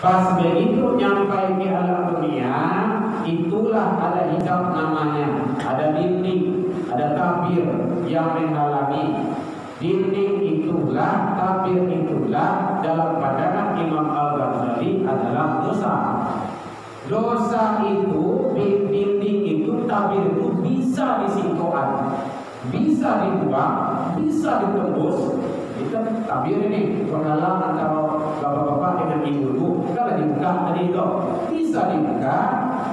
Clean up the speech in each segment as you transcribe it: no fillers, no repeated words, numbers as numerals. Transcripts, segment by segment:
Pas begitu nyampai ke alam dunia, itulah ada hijab namanya, ada dinding, ada tabir yang menghalangi. Dinding itulah, tabir itulah dalam pandangan Imam Al-Ghazali adalah dosa. Dosa itu, dinding itu, tabir itu bisa disingkirkan, bisa dibuang, bisa ditembus. Itu tabir ini penghalang antara bapak-bapak dengan ibu-ibu. Kalau dibuka tadi itu bisa dibuka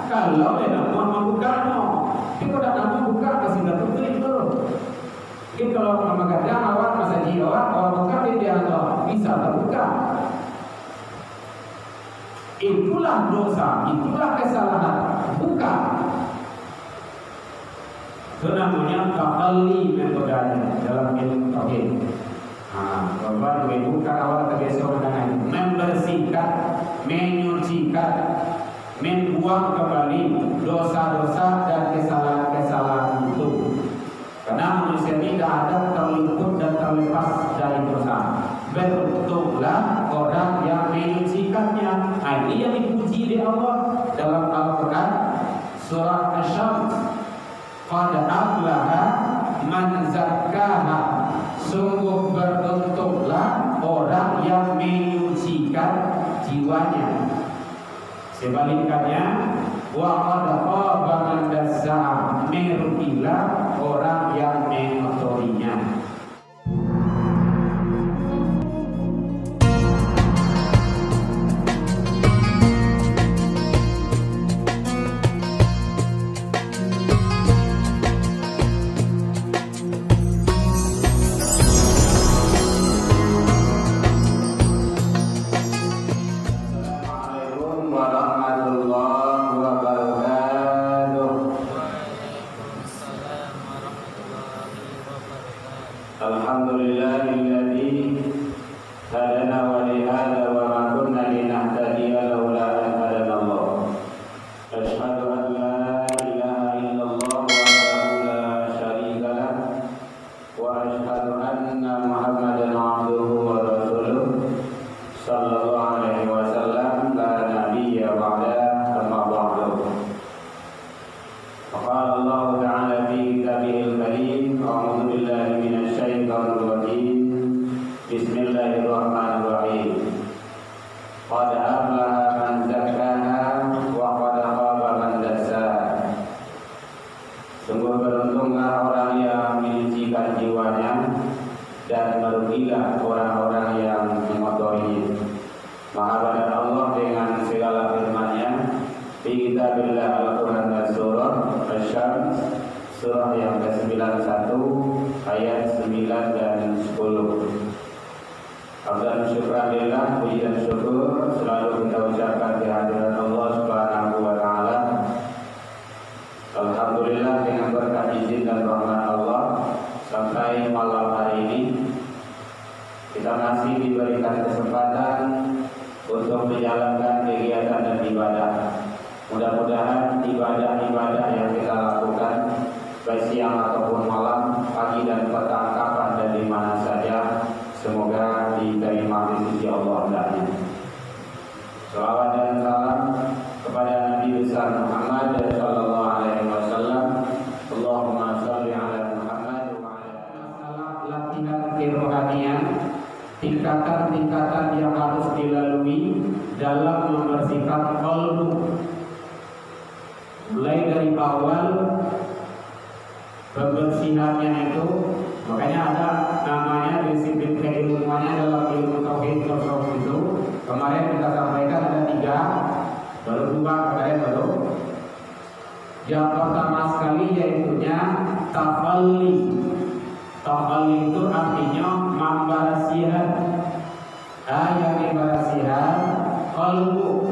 kalau tidak mau membukanya. Tapi kalau tidak mau buka masih tidak tutup itu. Mungkin kalau menggadang awak masa jiwa kalau buka dia bisa terbuka. Itulah dosa, itulah kesalahan. Buka. Itu namanya tahalli metodenya dalam ilmu tauhid. Bapak ibu kalau terbiasa dengan membersihkan, menyucikan, membuang kembali dosa-dosa dan kesalahan-kesalahan itu. Karena manusia ini tidak ada terluput dan terlepas dari dosa. Beruntunglah orang yang menyucikannya. Ini yang dipuji di Allah dalam Al-Quran surah Asy-Syams. Qad aflaha man zakkaha. Sungguh beruntunglah orang yang menyucikan jiwanya. Sebaliknya, wa qad khaba man dassaha, merugilah orang yang mengotorinya. Surah yang ke-91 ayat 9 dan 10. Hamdan syukurillah, puji dan syukur selalu kita ucapkan di hadirat Allah Subhanahu wa taala. Alhamdulillah dengan berkat izin dan rahmat Allah sampai malam hari ini kita masih diberikan kesempatan untuk menjalankan kegiatan dan ibadah. Mudah-mudahan ibadah-ibadah yang kita lakukan baik siang ataupun malam, pagi dan petang, kapan dan di mana saja, semoga diterima di sisi Allah hendaknya. Salawat dan salam kepada Nabi besar Muhammad sallallahu alaihi wasallam. Allahumma shalli ala Muhammad wa ala latihan kerohanian, tingkatan-tingkatan yang harus dilalui dalam membersihkan qalbu. Mulai dari awal pembersihannya itu, makanya ada namanya disiplin keilmuannya dalam ilmu tauhid itu. Kemarin kita sampaikan ada 3, baru 2 kemarin baru. Yang pertama sekali yaitunya tafalli. Tafalli itu artinya membarasihan. Yang dibarasihan qalbu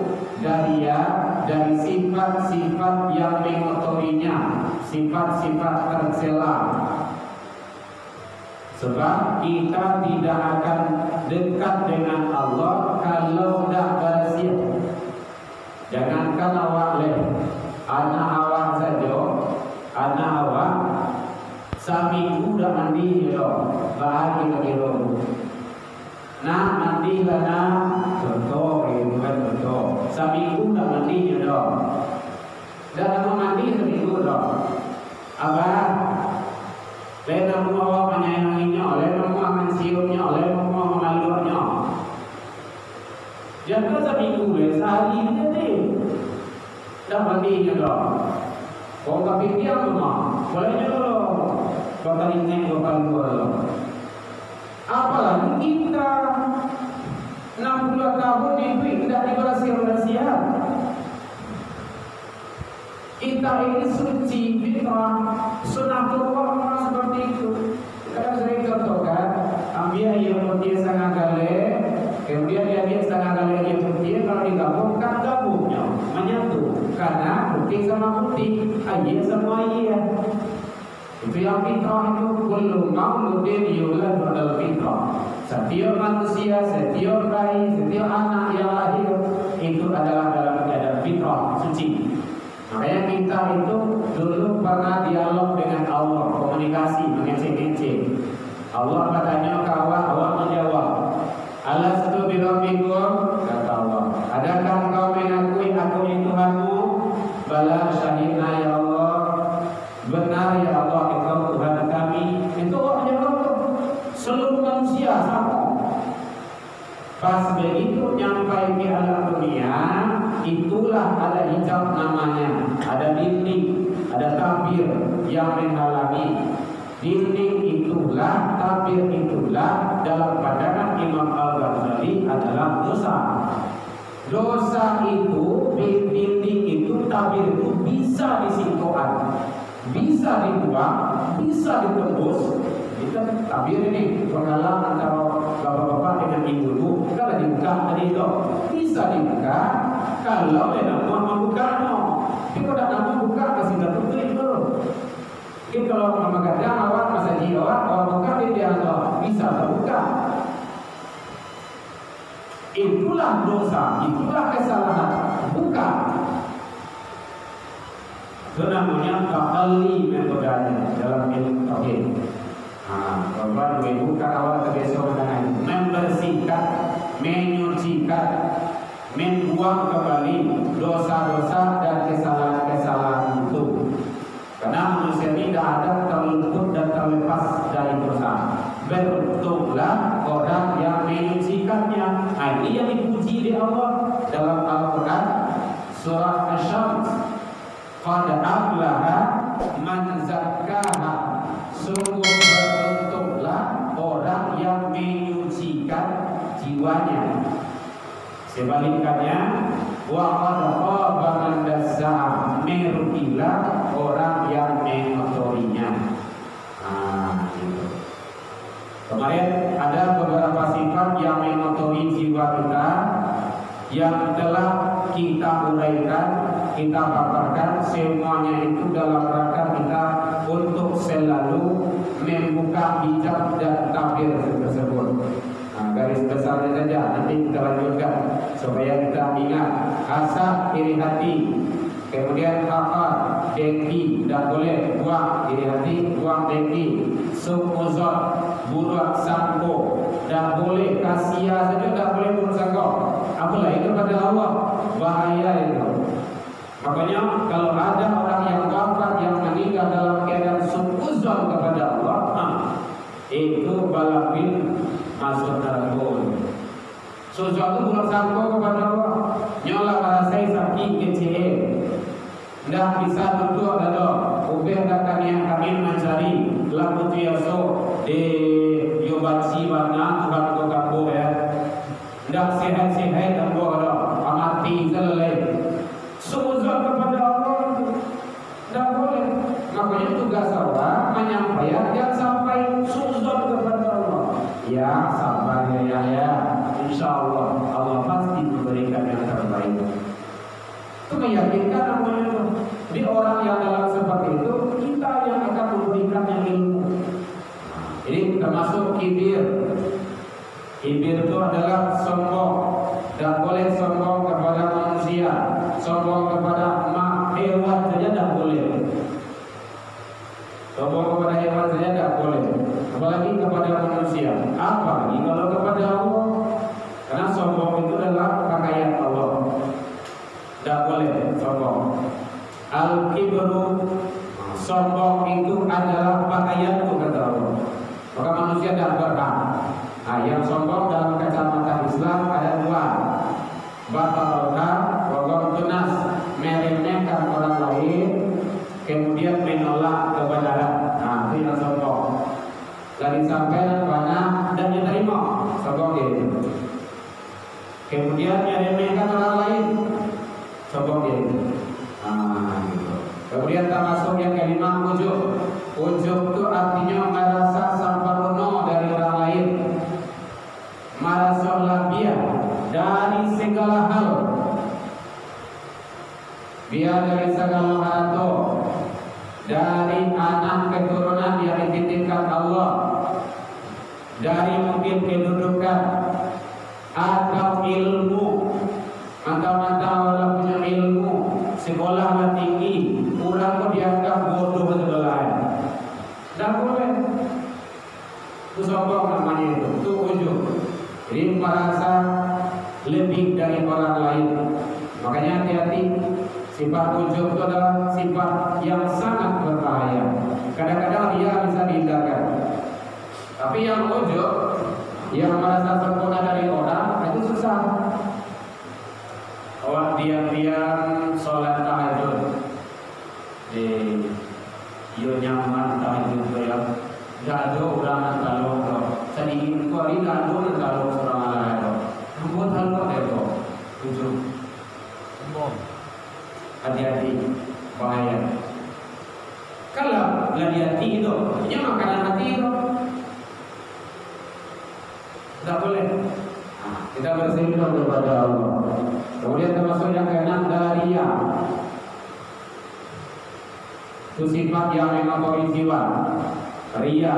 dari sifat-sifat yang mengotorinya, sifat-sifat tercela. Sebab kita tidak akan dekat dengan Allah kalau tidak bersih. Jangankan awak anak awak saja, anak awak seminggu dah mandi bahagia lagi. Nah mandi karena contoh itu kan contoh. Jangan seminggu sehari aja deh. Dah mandinya dong. Kau tak pikir rumah, bolehnya dulu. Kau tak ingat kau dulu. Apalagi kita 60 tahun itu tidak diberasia-rasia. Kita ini suci, fitrah, sunatullah seperti itu. Kita sering contohkan, ambil yang putih setengah kali, kemudian dia ambil setengah kali yang putih, kalau digabungkan gabungnya menyatu. Karena putih sama putih, ayat sama ayat. Itu yang fitrah itu, kullu mauludin yulad adalah fitrah. Setiap manusia, setiap bayi, setiap anak yang lahir itu adalah dalam keadaan fitrah, suci. Makanya kita itu dulu pernah dialog dengan Allah, komunikasi, mengecek-ngecek. Allah katanya kawan, Allah menjawab, alastu birabbikum, kata Allah, adakah engkau mengakui aku ini Tuhanmu? Bala syahidna ya Allah, benar ya Allah engkau Tuhan kami. Itu Allah menjawab seluruh manusia sama. Pas begitu nyampai ke alam dunia, itulah ada hijab namanya, ada dinding, ada tabir yang menghalangi. Dinding itulah, tabir itulah dalam pandangan Imam Al-Ghazali adalah dosa. Dosa itu, dinding itu, tabir itu bisa disingkokan, bisa dibuang, bisa ditembus. Kita tabir ini penghalang antara bapak-bapak dengan ibu-ibu. Kalau dibuka tadi itu bisa dibuka. Kalau tidak mau membukanya, tapi kalau tidak mau buka masih tidak tutup itu. Jadi kalau mama kadang awak masa jiwa, awak buka dia bisa terbuka. Itulah dosa, itulah kesalahan. Buka. Itu namanya takali metodenya dalam ilmu tauhid. Bapak ibu awal terbiasa dengan membersihkan, menyucikan, membuang kembali dosa-dosa dan kesalahan-kesalahan itu. Karena manusia tidak ada terluput dan terlepas dari dosa. Beruntunglah orang yang menyucikannya. Ini yang dipuji di Allah dalam Al-Quran surah Asy-Syams. Qad aflaha man zakkaha. Sungguh beruntunglah orang yang menyucikan jiwanya. Sebaliknya, wa qad khaba man dassaha, merugilah orang yang mengotorinya. Gitu. Kemarin ada beberapa sifat yang mengotori jiwa kita yang telah kita uraikan, kita paparkan, semuanya itu dalam rangka kita untuk selalu membuka hijab dan tabir tersebut. Garis besarnya saja nanti kita lanjutkan supaya kita ingat. Hasad iri hati, kemudian hafal dengki, tidak boleh buang iri hati, buang dengki. Suuzon, buruk sangko, tidak boleh kasia saja, tidak boleh buruk sangko. Apalah itu pada Allah, bahaya itu. Makanya kalau ada orang yang wafat yang meninggal dalam keadaan suuzon kepada Allah, itu balapin masuk neraka. Sesuatu buruk sangka kepada Allah, nyola merasai sakit kecil, tidak bisa duduk dada, ubah akan yang kami mencari lalu tiaso di yobatsi warna Tuhan kau ya, tidak sehat-sehat dan bodoh, amati selesai. Seuzon kepada Allah tidak boleh. Makanya tugas Allah menyampaikan yang sampai seuzon kepada Allah. Ya sabar ya. Insya Allah Allah pasti memberikan yang terbaik. Itu meyakinkan namanya itu. Di orang yang dalam seperti itu kita yang akan memberikan yang ilmu. Ini termasuk kibir. Kibir itu adalah sombong. Dan boleh sombong kepada manusia, sombong kepada hewan saja tidak boleh. Sombong kepada hewan saja tidak boleh. Apalagi kepada manusia. Apalagi kalau kepada Allah. Karena sombong itu adalah pakaian Allah. Tidak boleh sombong. Al-kibru, sombong itu adalah pakaianku kata Allah. Maka manusia tidak berhak. Yang sombong dalam kacamata Islam ada dua. batalha wa ghamtunas, meremehkan orang lain, kemudian menolak kebenaran. Nah, itu yang sombong. Lagi sampai mana dan diterima, sombong dia itu. Kemudian meremehkan orang lain, sombong dia itu. Nah, gitu. Kemudian termasuk yang kelima, ujub. Ujub itu artinya merasa sempurna dari orang lain, merasa lebih dari segala hal, biar dari segala harta, dari anak keturunan yang dititipkan Allah, dari mungkin kedudukan atau ilmu, mata-mata orang punya ilmu, sekolah tinggi, orang kok dianggap bodoh sebelah. Tidak boleh. Itu sombong namanya itu ujub. Jadi merasa lebih dari orang lain. Makanya hati-hati. Sifat ujub itu adalah sifat yang sangat berbahaya. Kadang-kadang dia bisa dihindarkan. Tapi yang ujub, yang merasa sempurna dari orang, itu susah. Orang diam-diam sholat tahajud, yo nyaman tahajud ya. Gak ada orang kalau sedikit kali gak ada orang kalau orang lain. Buat hal kok itu ujub. Hati-hati, bahaya. Kalau lagi hati itu, ini makanan hati itu, tidak boleh. Nah, kita bersyukur kepada Allah. Kemudian termasuk yang keenam adalah riya. Itu sifat yang mengotori jiwa. Riya,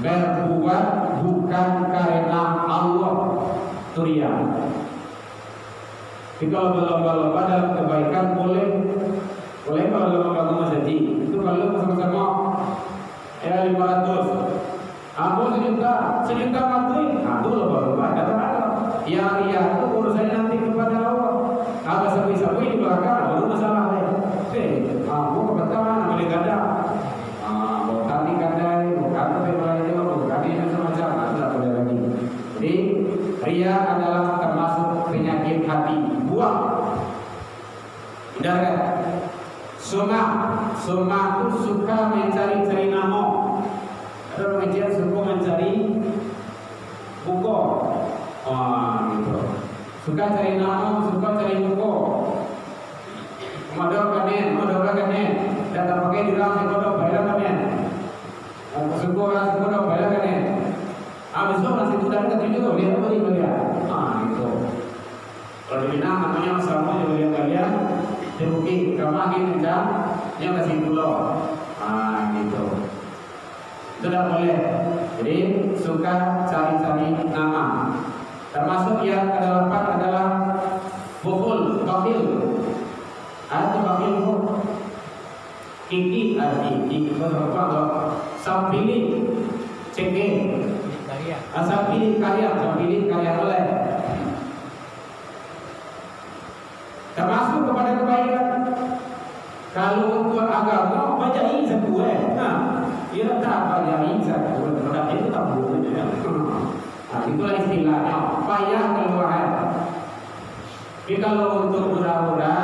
berbuat bukan karena Allah. Itu riya. Jadi kalau berlomba-lomba dalam kebaikan boleh kalau lomba-lomba masjid itu kalau bersama-sama 500, aku sejuta mati, aku lomba-lomba ada. Yang riya itu urusannya nanti kepada Allah. Agak sapi-sapi di belakang baru masalah deh. Aku kebetulan boleh gada. Mau tadi gadai, mau kata mulai itu, mau tadi macam-macam, tidak boleh lagi. Jadi riya adalah termasuk penyakit hati. Buang. Hindarkan. Sumah itu suka mencari-cari nama. Ada orang yang suka mencari buku. Gitu. Suka cari nama, suka cari buku. Modal kanen. Dan pakai di dalam kodok bayar kanen. Suka bayar kanen. Habis itu masih itu dan ketujuh tuh lihat apa itu dia. Gitu. Kalau di Minang namanya sama juga lihat kalian. Teruki, kamar ini kencang, yang kasih pulau. Gitu. Itu tidak boleh. Jadi suka cari-cari nama. Termasuk yang ke-8 adalah bukhul, bakhil. Atau bakhil itu kiki arti berapa sampili cengeng sampili karya oleh. Termasuk kepada kebaikan. Kalau untuk agama bajai satu ia tak bajai satu, tetapi itu tak boleh. Itulah istilahnya payah keluaran. Tapi kalau untuk hura-hura,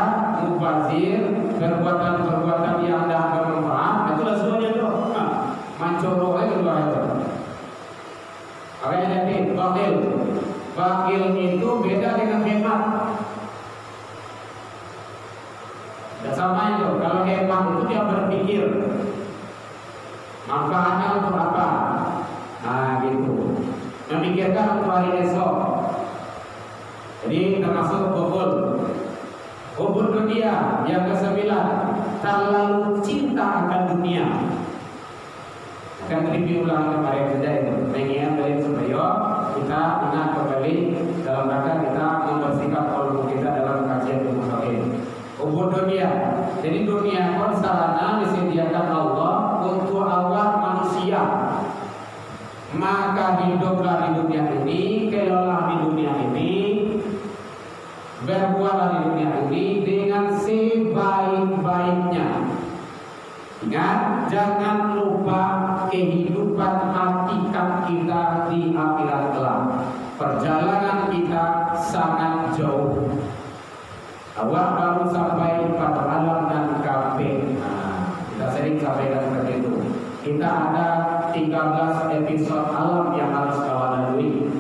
mubazir, perbuatan-perbuatan yang tidak bermanfaat, itulah semuanya itu. Mancoroh keluar itu. Makanya jadi bakhil. Bakhil itu beda dengan hemat. Dan sama itu, kalau hemat itu dia berpikir manfaatnya untuk apa. Gitu. Memikirkan untuk hari esok. Jadi termasuk hubur dunia. Yang ke-9, terlalu cinta akan dunia. Akan review ulang kemarin saja itu. Mengingat dari supaya kita ingat kembali dalam rangka kita membersihkan kolom kita dalam kajian ilmu. Hubur dunia. Jadi dunia pun sarana disediakan Allah untuk awak manusia. Maka hiduplah di dunia ini, kelolalah di dunia ini, berbuatlah di dunia ini dengan sebaik-baiknya. Ingat, jangan lupa kehidupan hakikat kita di akhirat kelak. perjalanan kita sangat jauh. Awak baru sampai pada alam dan kafe. Kita sering sampaikan seperti itu. Kita ada 13 episode alam yang harus kawan lalui.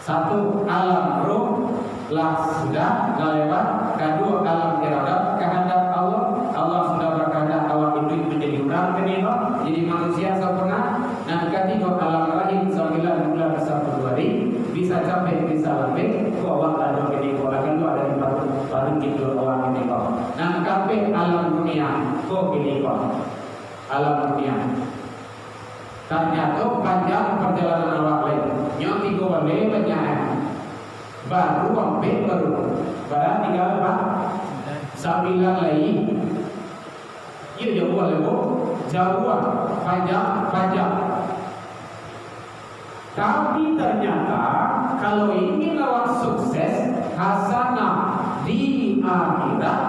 Satu, alam ruh lah sudah lewat. Kedua, alam iradah kehendak Allah. Allah sudah berkehendak awak itu menjadi orang kenapa, jadi manusia sempurna. Dan ketiga, alam rahim 9 bulan ke 1 hari bisa capai, bisa lebih. Awak ada kenapa, akan tu ada di baru kita awak kenapa. Dan kafe alam dunia, kok kenapa? Alam dunia. Ternyata panjang perjalanan awak lain. Yang 3 balik banyak. Baru sampai baru. Padahal tinggal apa? 9 lagi. Ia jauh lagi. Jauh, panjang. Tapi ternyata kalau ingin awak sukses hasanah di akhirat,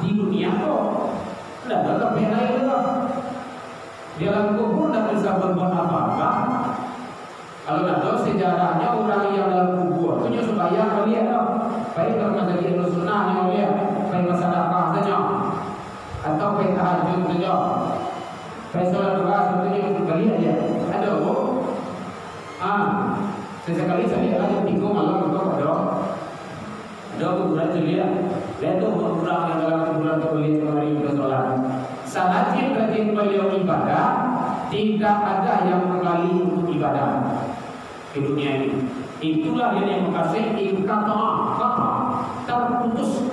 di dunia kok tidak ada kebenaran lah. Di dalam kubur tidak bisa berbuat apa-apa. Kalau tidak tahu sejarahnya orang yang dalam kubur itu supaya kalian tahu. Baik kalau masa dia sunnahnya kalian, baik masa sedekah saja, atau baik tahajud saja, baik sholat doa sebetulnya sekali aja. Ada apa? Sesekali saya ada 3 malam itu ada kuburan celia. Lihat tuh orang yang dalam kuburan itu lihat kemarin itu sholat. Rajin beliau ibadah, tidak ada yang menggali untuk ibadah di dunia ini. Itulah yang mengasihi kata terputus.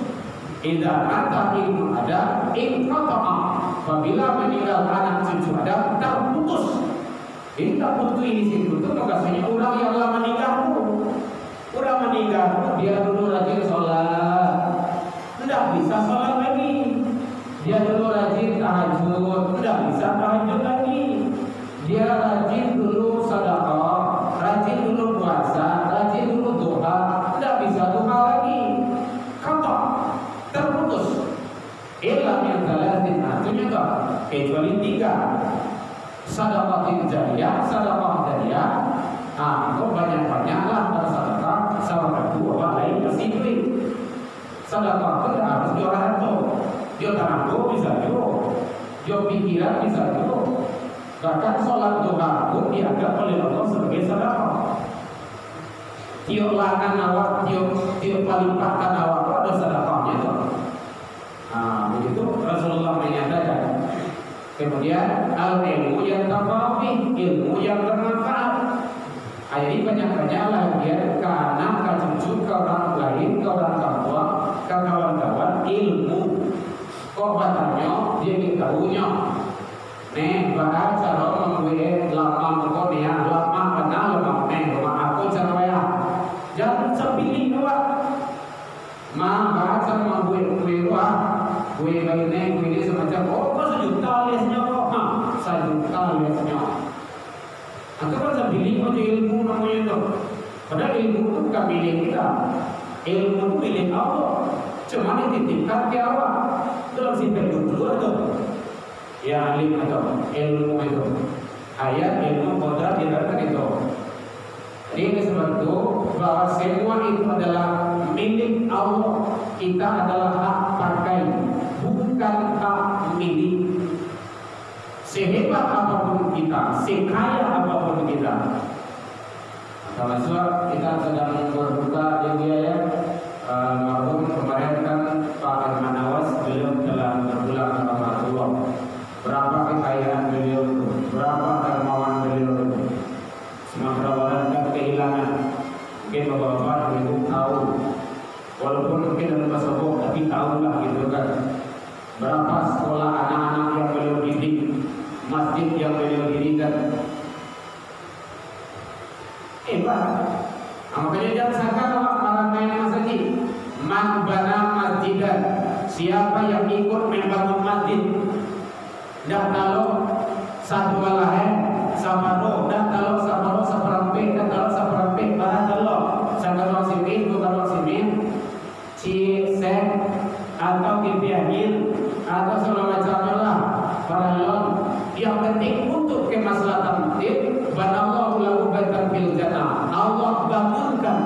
Idza kata ilmu ada, kata apabila meninggal anak cucu ada, terputus. Ini tak putus ini situ itu mengasihi orang yang lama meninggal. Orang meninggal dia dulu rajin sholat, tidak bisa sholat lagi. Dia dulu rajin tahajud, tidak bisa tahajud lagi. Dia rajin dulu sedekah, rajin dulu puasa, rajin dulu doa, tidak bisa doa lagi. Kata terputus. Ilam yang salatin artinya tak kecuali 3. Sedekah jariyah, itu banyak-banyaklah bersedekah sama kedua lain kasih duit. Sedekah itu harus jual harta. Dia tangan bisa juga, dia pikiran bisa juga. Bahkan sholat doa pun dianggap oleh Allah sebagai sedekah. Tiap lakan awak, tiap palipahkan awak itu ada sedekahnya itu. Begitu Rasulullah menyatakan. Kemudian al-ilmu yang tafafi, ilmu yang bermanfaat. Ini banyak-banyaklah dia karena kacucu ke orang lain, ke orang tua, ke kawan-kawan ilmu. Kok batanya dia ditahunya. Bahas cara membuat lama mengkonia, lama kenal lama aku cara ya. Jangan sepilih doa. Bahasa membuat kue ini semacam kok sejuta lesnya kok, sejuta lesnya. Atau kan sepilih aja ilmu namanya itu. Padahal ilmu itu bukan milik kita. Ilmu itu milik Allah. Cuma dititipkan ke awak. Dalam simpen dulu atau ya alim atau ilmu itu ayat ilmu qadar dikatakan itu. Jadi ini sebab itu bahwa semua itu adalah milik Allah. Kita adalah hak pakai, bukan hak milik. Sehebat apapun kita, sekaya apapun kita. Kalau kita sedang berbuka dia marhum kemarin kan Pak Arman Awas beliau telah berpulang ke Rasulullah. Berapa kekayaan beliau itu, berapa dermawan beliau itu. Semua orang kan kehilangan. Mungkin bapak-bapak dan ibu tahu. Walaupun mungkin dalam bahasa bohong, tapi tahulah gitu kan. Berapa sekolah anak-anak yang beliau didik, masjid yang beliau dirikan. Makanya jangan sangka orang main masjid. Man bana masjidan, siapa yang ikut membangun masjid. Dah kalau satu malahan, saparo, dah kalau saparo saperampe, dah kalau saperampe, barang kalau sakarong simin, bukan simin, cisek atau kipiahin atau segala macamnya lah. Para lon, yang penting untuk kemaslahatan masjid, banallahu lahu baitan fil jannah. Allah bangunkan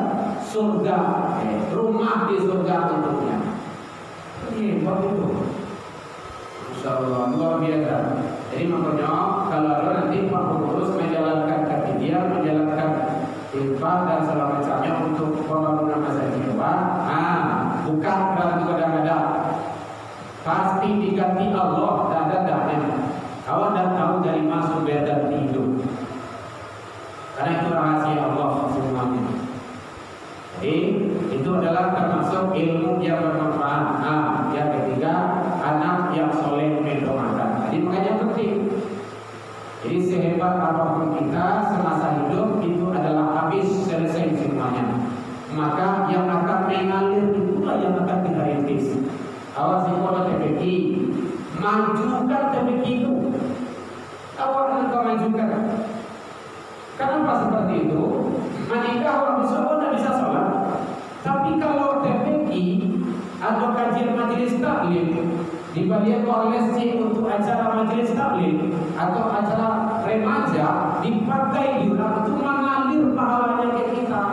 surga, rumah di surga untuknya. Ini begitu. Insyaallah luar biasa. Jadi makanya kalau ada nanti Pak Pengurus menjalankan dia menjalankan infak dan segala macamnya untuk pembangunan masjid jiwa, bukan kerana kadang-kadang pasti diganti Allah dan ada dana. Kawan dan tahu dari masuk dan hidup. Karena itu rahasia Allah semuanya. Jadi itu adalah termasuk ilmu yang bermanfaat. Yang ketiga, anak yang soleh mendoakan. Jadi makanya penting. Jadi sehebat apapun kita semasa hidup itu adalah habis selesai semuanya. Maka yang akan mengalir itulah yang akan kita rintis. Awas sekolah TPQ, majukan TPQ itu. Awak engkau majukan. Kenapa seperti itu? Menikah orang Islam tidak bisa sholat. Tapi kalau TPQ atau kajian majelis taklim dibayar oleh untuk acara majelis taklim atau acara remaja dipakai juga untuk mengalir pahalanya ke kita.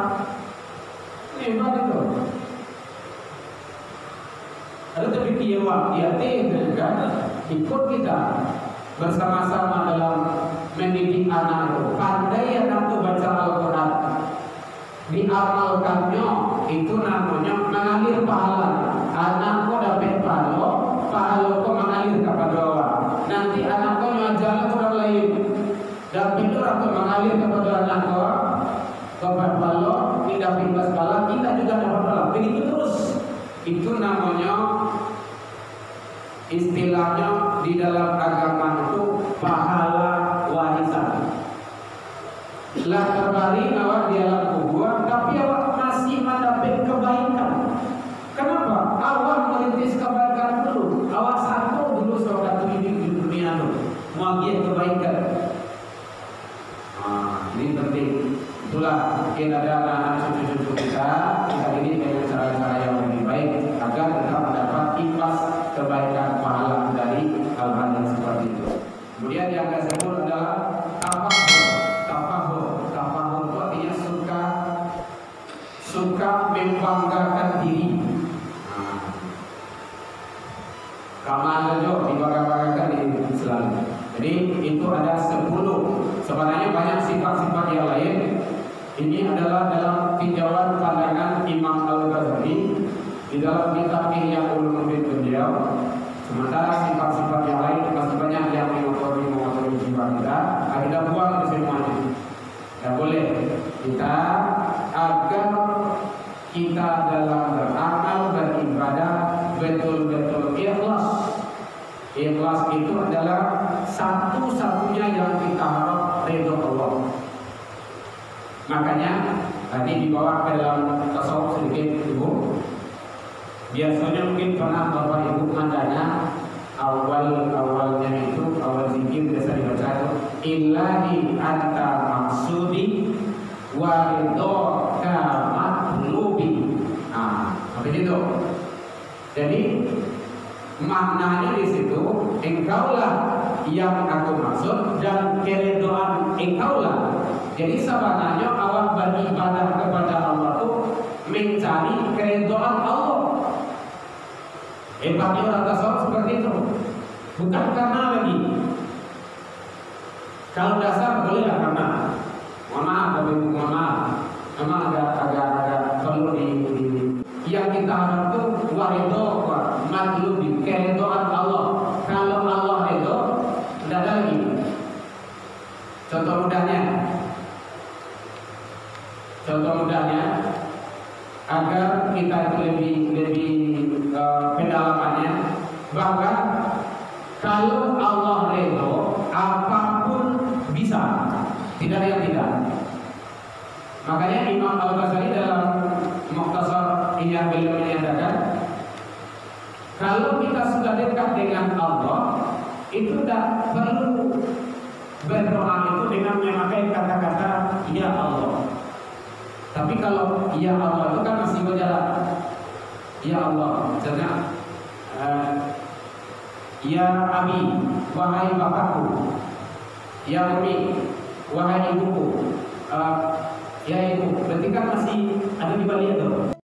Hebat itu. Ada TPQ yang kan ikut kita bersama-sama dalam mendidik anak itu. Pandai anak itu baca Al-Quran, diamalkannya itu namanya mengalir pahala. Anak kau dapat pahala kau mengalir kepada Allah. Nanti anak kau jalan orang lain dan itu aku mengalir kepada anak kau dapat pahala, tidak pintas pahala, kita juga dapat pahala. Begitu terus. Itu namanya istilahnya di dalam agama itu pahala warisan. Lah terbari awak di alam kubur, tapi awak masih mendapat kebaikan. Kenapa? Awak merintis kebaikan dulu. Awak satu dulu seorang hidup di dunia itu, mengalir kebaikan. Ini penting. Itulah mungkin ada anak cucu-cucu kita ini dengan cara-cara yang lebih baik agar tetap mendapat ikhlas kebaikan pahala dari hal-hal yang seperti itu. Kemudian yang ke-10 adalah tafahur. Tafahur itu artinya suka membanggakan diri. Kamal itu dibanggakan diri selalu. Jadi itu ada 10. Sebenarnya banyak sifat-sifat yang lain. Ini adalah dalam tinjauan pandangan Imam Al-Ghazali di dalam kitab Ihya Ulumuddin beliau. Sementara sifat-sifat yang lain masih banyak yang mengotori jiwa kita. Kita buang semuanya. Tidak boleh. Kita agar kita dalam beramal beribadah betul-betul ikhlas. Ikhlas itu adalah satu-satunya yang kita harap ridho Allah. Makanya tadi dibawa ke dalam tasawuf sedikit Ibu. Biasanya mungkin pernah Bapak Ibu mandanya awalnya itu awal zikir biasa dibaca itu Ilahi anta maksudi wa ridhoka matlubi. Seperti itu. Jadi maknanya di situ engkaulah yang aku maksud dan keridhaan engkaulah. Jadi sebenarnya awak beribadah kepada Allah itu mencari keridhaan Allah. Hebatnya orang tasawuf seperti itu. Bukan karena lagi. Kalau dasar boleh lah karena. Mohon maaf, tapi mohon maaf. Memang agak perlu di. Yang kita harap itu waridho, matlubi, keridhaan Allah. Kalau Allah ridho, tidak ada lagi. Contoh mudahnya agar kita itu lebih pendalamannya bahwa kalau Allah ridho apapun bisa, tidak ada yang tidak. Makanya Imam Al-Ghazali dalam Mukhtasar Ihya beliau menyatakan kalau kita sudah dekat dengan Allah itu tidak perlu berdoa itu dengan memakai kata-kata ya Allah. Tapi kalau ya Allah itu kan masih berjalan. Ya Allah, misalnya ya Abi, wahai bapakku. Ya Umi, wahai ibuku. Ya itu, berarti kan masih ada di balik itu.